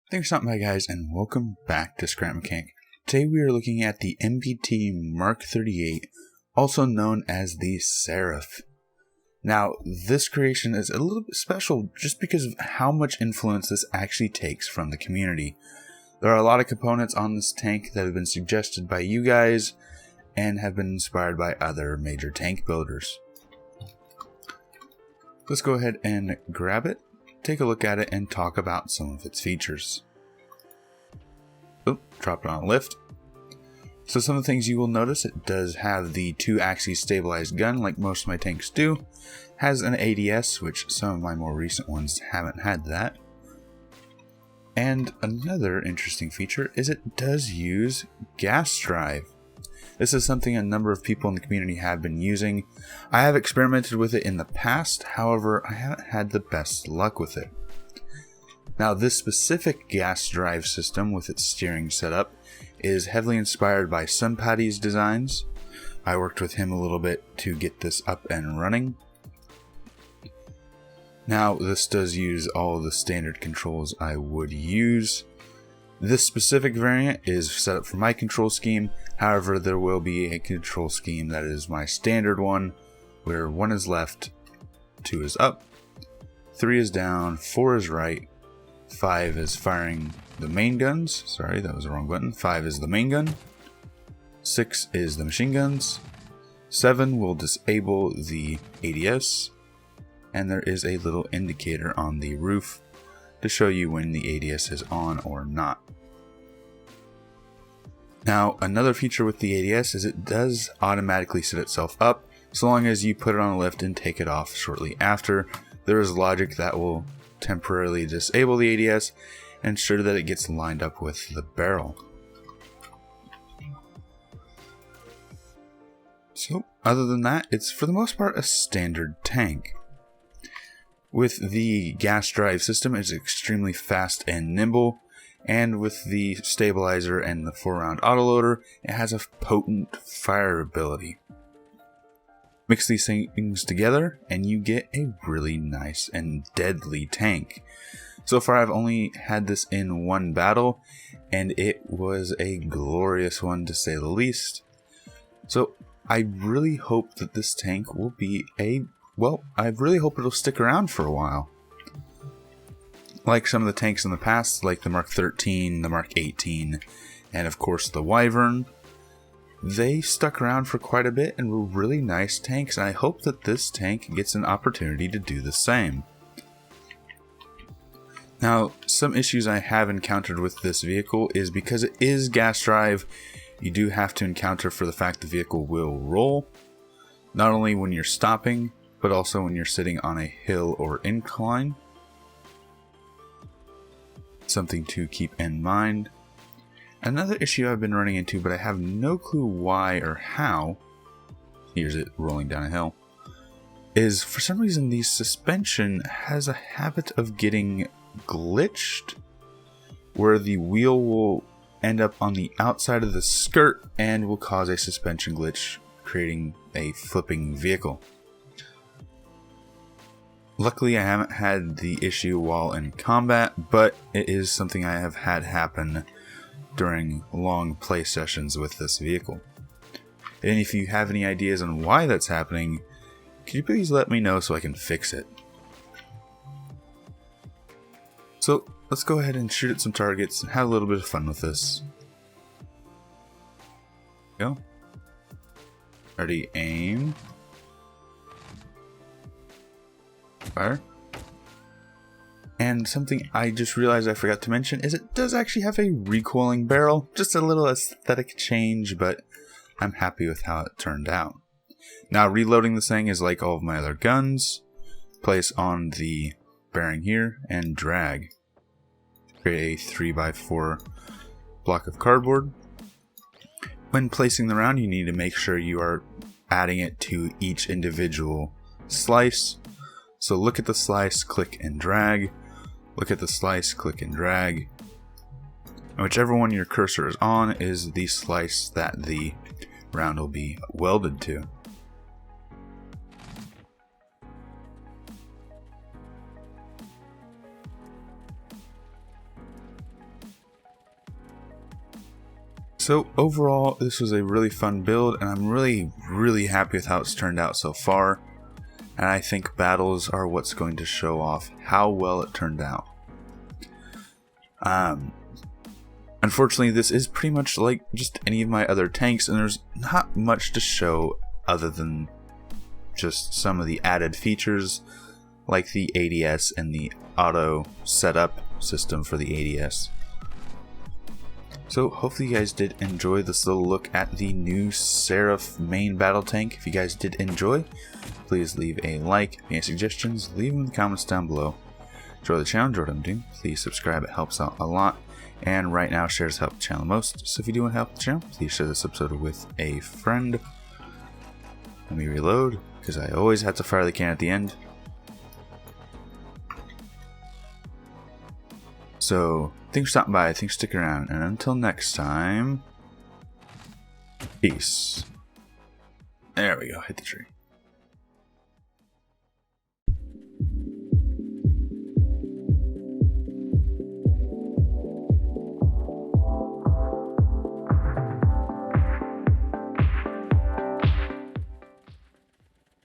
Thanks for stopping by, guys, and welcome back to Scrap Mechanic. Today we are looking at the Mbt Mark 38, also known as the Seraph. Now, this creation is a little bit special just because of how much influence this actually takes from the community. There are a lot of components on this tank that have been suggested by you guys and have been inspired by other major tank builders. Let's go ahead and grab it, take a look at it, and talk about some of its features. Oh, dropped it on a lift. So some of the things you will notice, it does have the 2-axis stabilized gun like most of my tanks do. Has an ADS, which some of my more recent ones haven't had that. And another interesting feature is it does use gas drive. This is something a number of people in the community have been using. I have experimented with it in the past, however, I haven't had the best luck with it. Now, this specific gas drive system with its steering setup is heavily inspired by Sunpatty's designs. I worked with him a little bit to get this up and running. Now, this does use all of the standard controls I would use. This specific variant is set up for my control scheme. However, there will be a control scheme that is my standard one, where 1 is left, 2 is up, 3 is down, 4 is right, 5 is firing the main guns. Sorry, that was the wrong button. 5 is the main gun. 6 is the machine guns. 7 will disable the ADS. And there is a little indicator on the roof to show you when the ADS is on or not. Now, another feature with the ADS is it does automatically set itself up so long as you put it on a lift and take it off shortly after. There is logic that will temporarily disable the ADS and ensure that it gets lined up with the barrel. So, other than that, it's for the most part a standard tank. With the gas drive system, it's extremely fast and nimble, and with the stabilizer and the 4-round autoloader, it has a potent fire ability. Mix these things together, and you get a really nice and deadly tank. So far, I've only had this in one battle, and it was a glorious one to say the least. So, I really hope that this tank will be I really hope it'll stick around for a while. Like some of the tanks in the past, like the Mark 13, the Mark 18, and of course the Wyvern, they stuck around for quite a bit and were really nice tanks, and I hope that this tank gets an opportunity to do the same. Now, some issues I have encountered with this vehicle is because it is gas drive, you do have to encounter for the fact the vehicle will roll, not only when you're stopping, but also when you're sitting on a hill or incline. Something to keep in mind. Another issue I've been running into, but I have no clue why or how, here's it rolling down a hill, is for some reason the suspension has a habit of getting glitched, where the wheel will end up on the outside of the skirt and will cause a suspension glitch, creating a flipping vehicle. Luckily, I haven't had the issue while in combat, but it is something I have had happen during long play sessions with this vehicle. And if you have any ideas on why that's happening, could you please let me know so I can fix it? So, let's go ahead and shoot at some targets and have a little bit of fun with this. Go. Ready, aim. Fire. And something I just realized I forgot to mention is it does actually have a recoiling barrel. Just a little aesthetic change, but I'm happy with how it turned out. Now, reloading this thing is like all of my other guns. Place on the bearing here and drag. Create a 3x4 block of cardboard. When placing the round, you need to make sure you are adding it to each individual slice. So look at the slice, click and drag. Look at the slice, click and drag. And whichever one your cursor is on is the slice that the round will be welded to. So overall, this was a really fun build, and I'm really happy with how it's turned out so far. And I think battles are what's going to show off how well it turned out. Unfortunately, this is pretty much like just any of my other tanks, and there's not much to show other than just some of the added features like the ADS and the auto setup system for the ADS. So hopefully you guys did enjoy this little look at the new Seraph main battle tank. If you guys did enjoy, please leave a like. Any suggestions, leave them in the comments down below. Enjoy the channel, enjoy what I'm doing. Please subscribe, it helps out a lot. And right now, shares help the channel most. So if you do want to help the channel, please share this episode with a friend. Let me reload, because I always have to fire the can at the end. So, thanks for stopping by, thanks for sticking around, and until next time, peace. There we go, hit the tree.